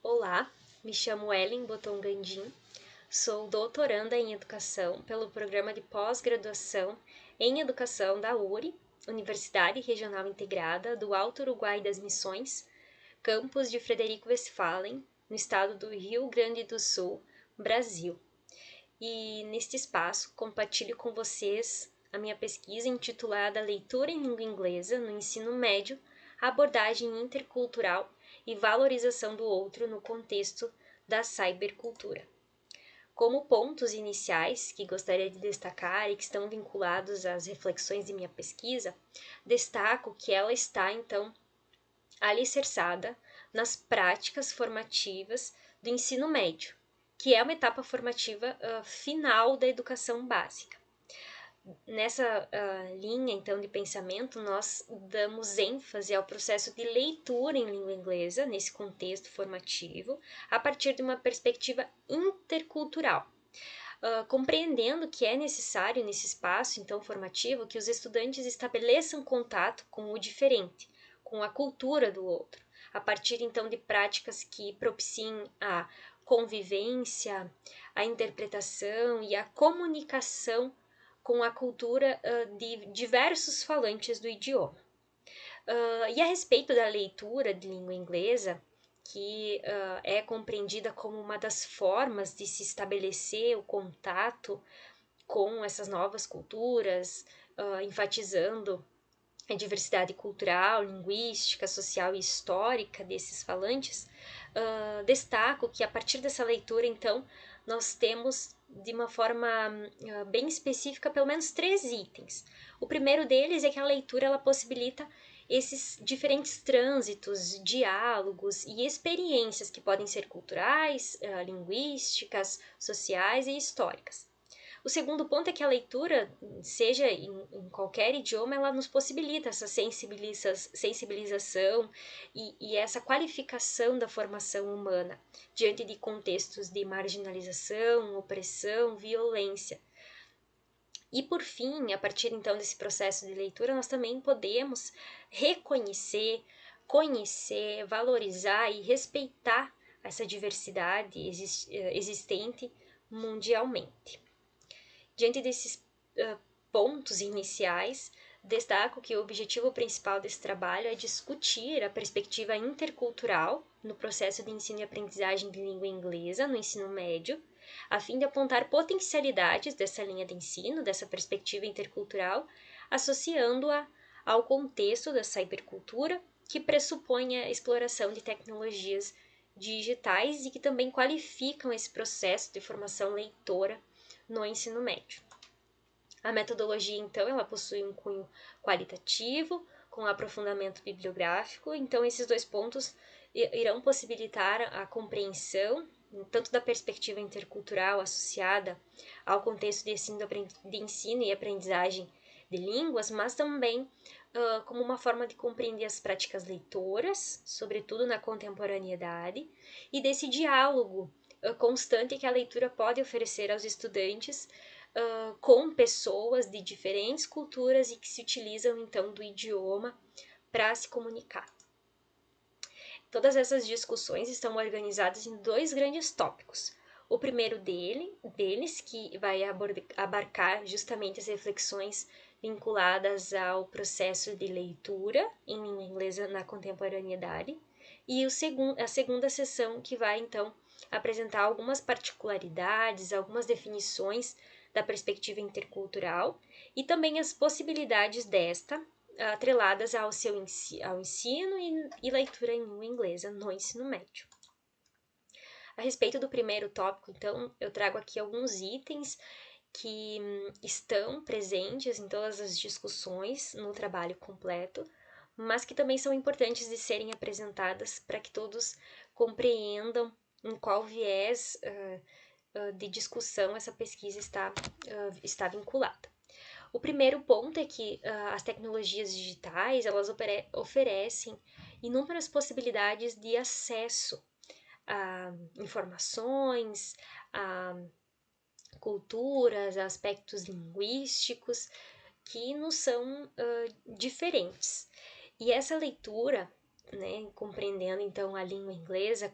Olá, me chamo Ellen Boton Gandim, sou doutoranda em Educação pelo Programa de Pós-Graduação em Educação da URI, Universidade Regional Integrada do Alto Uruguai das Missões, campus de Frederico Westphalen, no estado do Rio Grande do Sul, Brasil. E neste espaço compartilho com vocês a minha pesquisa intitulada Leitura em Língua Inglesa no Ensino Médio, a abordagem intercultural e valorização do outro no contexto da cybercultura. Como pontos iniciais que gostaria de destacar e que estão vinculados às reflexões de minha pesquisa, destaco que ela está, então, alicerçada nas práticas formativas do ensino médio, que é uma etapa formativa final da educação básica. Nessa linha, então, de pensamento, nós damos ênfase ao processo de leitura em língua inglesa, nesse contexto formativo, a partir de uma perspectiva intercultural, compreendendo que é necessário, nesse espaço, então, formativo, que os estudantes estabeleçam contato com o diferente, com a cultura do outro, a partir, então, de práticas que propiciem a convivência, a interpretação e a comunicação com a cultura de diversos falantes do idioma. E a respeito da leitura de língua inglesa, que é compreendida como uma das formas de se estabelecer o contato com essas novas culturas, enfatizando a diversidade cultural, linguística, social e histórica desses falantes, destaco que a partir dessa leitura, então, nós temos de uma forma bem específica pelo menos 3 itens. O primeiro deles é que a leitura ela possibilita esses diferentes trânsitos, diálogos e experiências que podem ser culturais, linguísticas, sociais e históricas. O segundo ponto é que a leitura, seja em qualquer idioma, ela nos possibilita essa sensibilização e essa qualificação da formação humana diante de contextos de marginalização, opressão, violência. E por fim, a partir então desse processo de leitura, nós também podemos reconhecer, conhecer, valorizar e respeitar essa diversidade existente mundialmente. Diante desses pontos iniciais, destaco que o objetivo principal desse trabalho é discutir a perspectiva intercultural no processo de ensino e aprendizagem de língua inglesa no ensino médio, a fim de apontar potencialidades dessa linha de ensino, dessa perspectiva intercultural, associando-a ao contexto da cybercultura, que pressupõe a exploração de tecnologias digitais e que também qualificam esse processo de formação leitora no ensino médio. A metodologia, então, ela possui um cunho qualitativo, com aprofundamento bibliográfico, então esses 2 pontos irão possibilitar a compreensão tanto da perspectiva intercultural associada ao contexto de ensino e aprendizagem de línguas, mas também como uma forma de compreender as práticas leitoras, sobretudo na contemporaneidade, e desse diálogo constante que a leitura pode oferecer aos estudantes com pessoas de diferentes culturas e que se utilizam então do idioma para se comunicar. Todas essas discussões estão organizadas em 2 grandes tópicos. O primeiro deles, que vai abarcar justamente as reflexões vinculadas ao processo de leitura em língua inglesa na contemporaneidade, e a segunda sessão, que vai então apresentar algumas particularidades, algumas definições da perspectiva intercultural e também as possibilidades desta atreladas ao ensino e leitura em língua inglesa no ensino médio. A respeito do primeiro tópico, então, eu trago aqui alguns itens que estão presentes em todas as discussões no trabalho completo, mas que também são importantes de serem apresentadas para que todos compreendam em qual viés de discussão essa pesquisa está vinculada. O primeiro ponto é que as tecnologias digitais elas oferecem inúmeras possibilidades de acesso a informações, a culturas, a aspectos linguísticos que nos são diferentes. E essa leitura né, compreendendo então a língua inglesa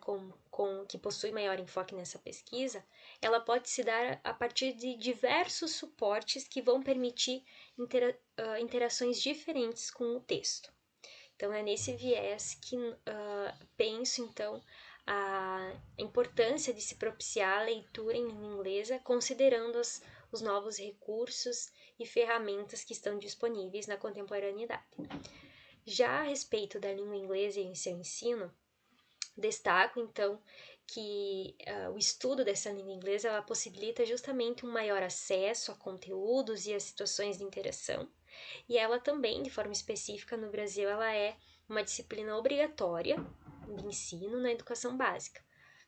que possui maior enfoque nessa pesquisa, ela pode se dar a partir de diversos suportes que vão permitir interações diferentes com o texto. Então é nesse viés que penso então a importância de se propiciar a leitura em língua inglesa, considerando os novos recursos e ferramentas que estão disponíveis na contemporaneidade. Já a respeito da língua inglesa e em seu ensino, destaco então que o estudo dessa língua inglesa ela possibilita justamente um maior acesso a conteúdos e a situações de interação, e ela também, de forma específica no Brasil, ela é uma disciplina obrigatória de ensino na educação básica,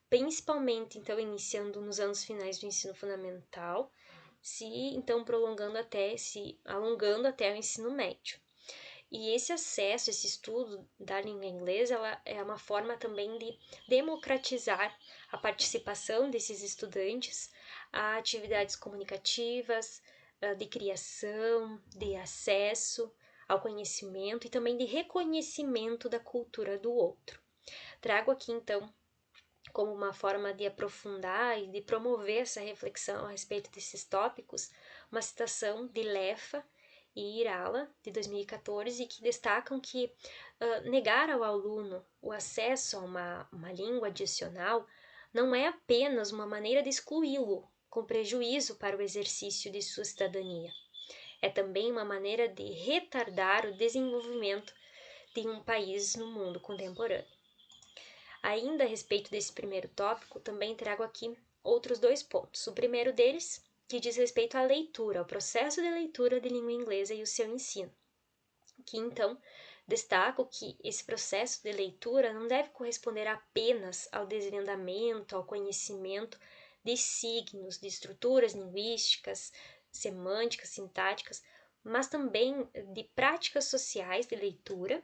principalmente então iniciando nos anos finais do ensino fundamental, se então alongando até o ensino médio. E esse acesso, esse estudo da língua inglesa, ela é uma forma também de democratizar a participação desses estudantes a atividades comunicativas, de criação, de acesso ao conhecimento e também de reconhecimento da cultura do outro. Trago aqui então, como uma forma de aprofundar e de promover essa reflexão a respeito desses tópicos, uma citação de Leffa e Irala, de 2014, que destacam que negar ao aluno o acesso a uma língua adicional não é apenas uma maneira de excluí-lo, com prejuízo para o exercício de sua cidadania. É também uma maneira de retardar o desenvolvimento de um país no mundo contemporâneo. Ainda a respeito desse primeiro tópico, também trago aqui outros 2 pontos. O primeiro deles, que diz respeito à leitura, ao processo de leitura de língua inglesa e o seu ensino. Que então destaco que esse processo de leitura não deve corresponder apenas ao desvendamento, ao conhecimento de signos, de estruturas linguísticas, semânticas, sintáticas, mas também de práticas sociais de leitura,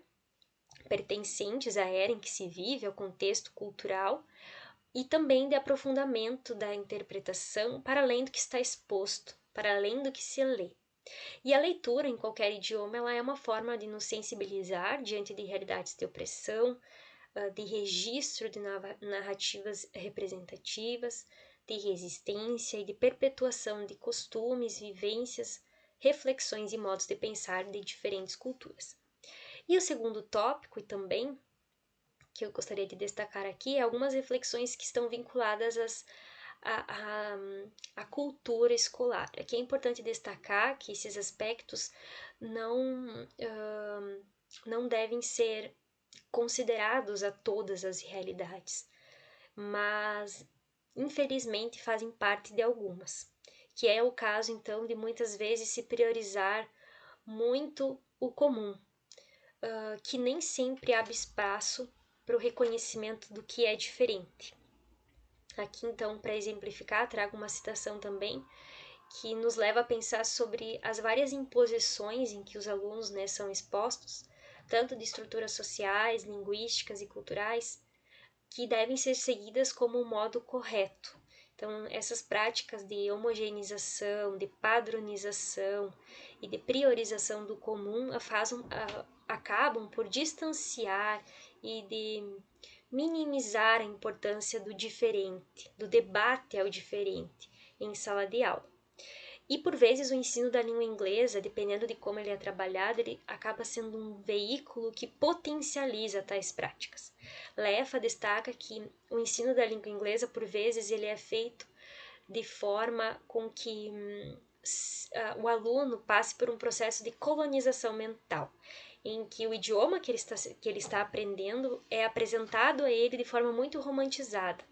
pertencentes à era em que se vive, ao contexto cultural, e também de aprofundamento da interpretação para além do que está exposto, para além do que se lê. E a leitura em qualquer idioma ela é uma forma de nos sensibilizar diante de realidades de opressão, de registro de narrativas representativas, de resistência e de perpetuação de costumes, vivências, reflexões e modos de pensar de diferentes culturas. E o segundo tópico, e também que eu gostaria de destacar aqui, é algumas reflexões que estão vinculadas à cultura escolar. Aqui é importante destacar que esses aspectos não devem ser considerados a todas as realidades, mas infelizmente fazem parte de algumas, que é o caso então de muitas vezes se priorizar muito o comum, que nem sempre abre espaço para o reconhecimento do que é diferente. Aqui, então, para exemplificar, trago uma citação também que nos leva a pensar sobre as várias imposições em que os alunos são expostos, tanto de estruturas sociais, linguísticas e culturais, que devem ser seguidas como o modo correto. Então, essas práticas de homogeneização, de padronização e de priorização do comum acabam por distanciar e de minimizar a importância do diferente, do debate ao diferente em sala de aula. E por vezes o ensino da língua inglesa, dependendo de como ele é trabalhado, ele acaba sendo um veículo que potencializa tais práticas. Leffa destaca que o ensino da língua inglesa, por vezes, ele é feito de forma com que o aluno passe por um processo de colonização mental, em que o idioma que ele está aprendendo é apresentado a ele de forma muito romantizada,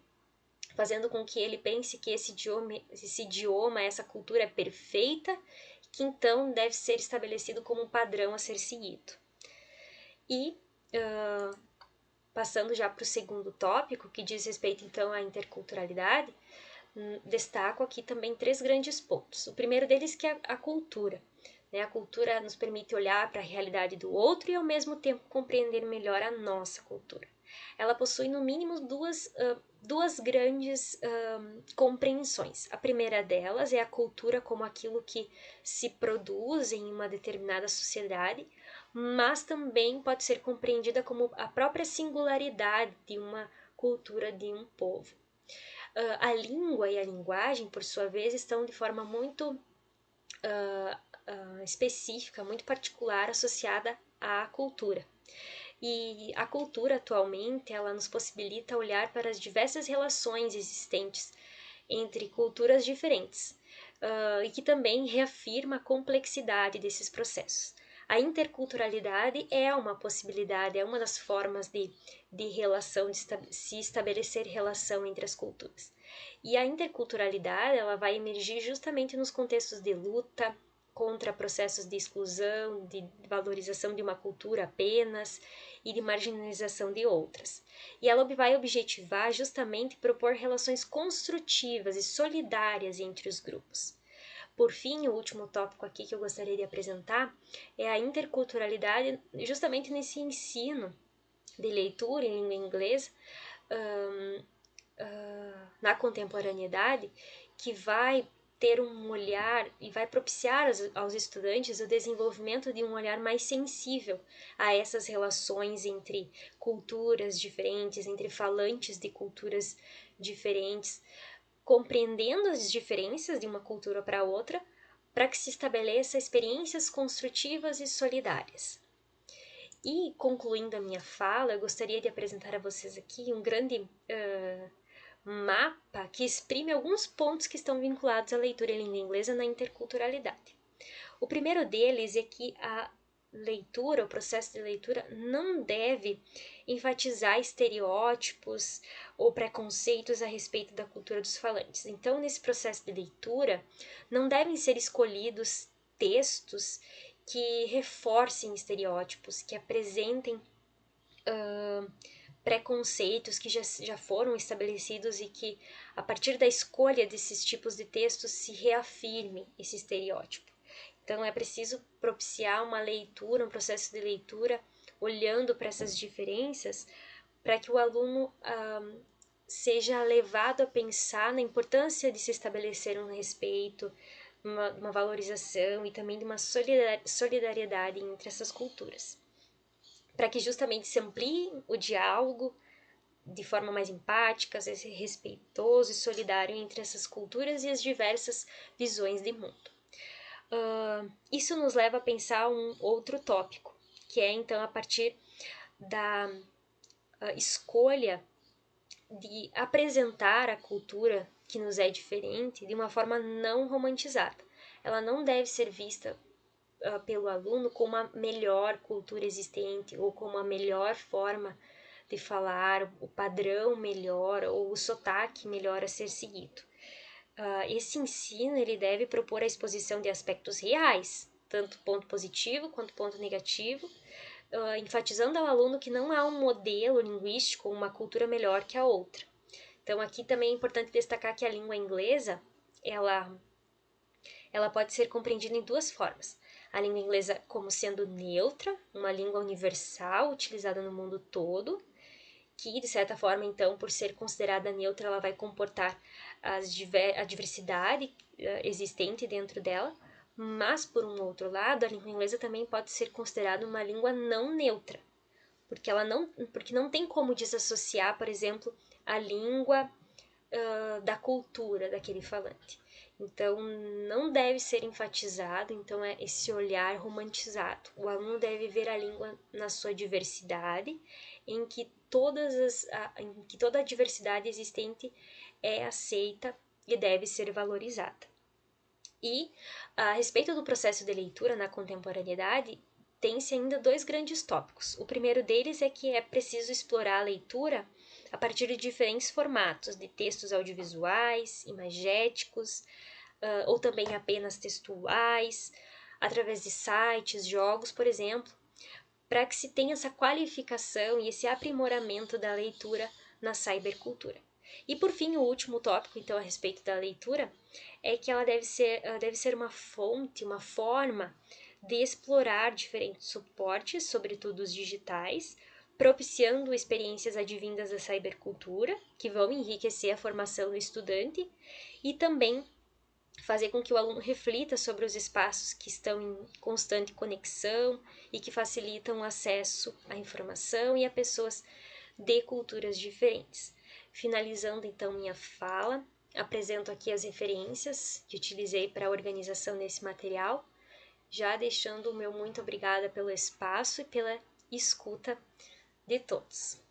fazendo com que ele pense que esse idioma, essa cultura é perfeita, que então deve ser estabelecido como um padrão a ser seguido. E, passando já para o segundo tópico, que diz respeito então à interculturalidade, destaco aqui também 3 grandes pontos. O primeiro deles que é a cultura. A cultura nos permite olhar para a realidade do outro e ao mesmo tempo compreender melhor a nossa cultura. Ela possui no mínimo duas grandes compreensões. A primeira delas é a cultura como aquilo que se produz em uma determinada sociedade, mas também pode ser compreendida como a própria singularidade de uma cultura, de um povo. A língua e a linguagem, por sua vez, estão de forma muito específica, muito particular, associada à cultura. E a cultura, atualmente, ela nos possibilita olhar para as diversas relações existentes entre culturas diferentes, e que também reafirma a complexidade desses processos. A interculturalidade é uma possibilidade, é uma das formas de relação, de se estabelecer relação entre as culturas. E a interculturalidade, ela vai emergir justamente nos contextos de luta contra processos de exclusão, de valorização de uma cultura apenas e de marginalização de outras. E ela vai objetivar justamente propor relações construtivas e solidárias entre os grupos. Por fim, o último tópico aqui que eu gostaria de apresentar é a interculturalidade, justamente nesse ensino de leitura em língua inglesa na contemporaneidade, que vai ter um olhar e vai propiciar aos estudantes o desenvolvimento de um olhar mais sensível a essas relações entre culturas diferentes, entre falantes de culturas diferentes, compreendendo as diferenças de uma cultura para outra, para que se estabeleça experiências construtivas e solidárias. E, concluindo a minha fala, eu gostaria de apresentar a vocês aqui um grande mapa que exprime alguns pontos que estão vinculados à leitura em língua inglesa na interculturalidade. O primeiro deles é que a leitura, o processo de leitura, não deve enfatizar estereótipos ou preconceitos a respeito da cultura dos falantes. Então, nesse processo de leitura, não devem ser escolhidos textos que reforcem estereótipos, que apresentem preconceitos que já foram estabelecidos e que, a partir da escolha desses tipos de textos, se reafirme esse estereótipo. Então, é preciso propiciar uma leitura, um processo de leitura, olhando para essas diferenças, para que o aluno seja levado a pensar na importância de se estabelecer um respeito, uma valorização e também de uma solidariedade entre essas culturas, para que justamente se amplie o diálogo de forma mais empática, respeitoso e solidário entre essas culturas e as diversas visões de mundo. Isso nos leva a pensar um outro tópico, que é então a partir da escolha de apresentar a cultura que nos é diferente de uma forma não romantizada. Ela não deve ser vista pelo aluno como a melhor cultura existente ou como a melhor forma de falar, o padrão melhor ou o sotaque melhor a ser seguido. Esse ensino ele deve propor a exposição de aspectos reais, tanto ponto positivo quanto ponto negativo, enfatizando ao aluno que não há um modelo linguístico ou uma cultura melhor que a outra. Então, aqui também é importante destacar que a língua inglesa, ela pode ser compreendida em duas formas. A língua inglesa como sendo neutra, uma língua universal utilizada no mundo todo, que, de certa forma, então, por ser considerada neutra, ela vai comportar a diversidade existente dentro dela, mas, por um outro lado, a língua inglesa também pode ser considerada uma língua não neutra, porque não tem como desassociar, por exemplo, a língua da cultura daquele falante. Então, não deve ser enfatizado, então, é esse olhar romantizado. O aluno deve ver a língua na sua diversidade, em que toda a diversidade existente é aceita e deve ser valorizada. E, a respeito do processo de leitura na contemporaneidade, tem-se ainda dois grandes tópicos. O primeiro deles é que é preciso explorar a leitura a partir de diferentes formatos, de textos audiovisuais, imagéticos, ou também apenas textuais, através de sites, jogos, por exemplo, para que se tenha essa qualificação e esse aprimoramento da leitura na cybercultura. E por fim, o último tópico, então, a respeito da leitura, é que ela deve ser uma fonte, uma forma de explorar diferentes suportes, sobretudo os digitais, propiciando experiências advindas da cybercultura, que vão enriquecer a formação do estudante, e também fazer com que o aluno reflita sobre os espaços que estão em constante conexão e que facilitam o acesso à informação e a pessoas de culturas diferentes. Finalizando então minha fala, apresento aqui as referências que utilizei para a organização desse material, já deixando o meu muito obrigada pelo espaço e pela escuta de todos.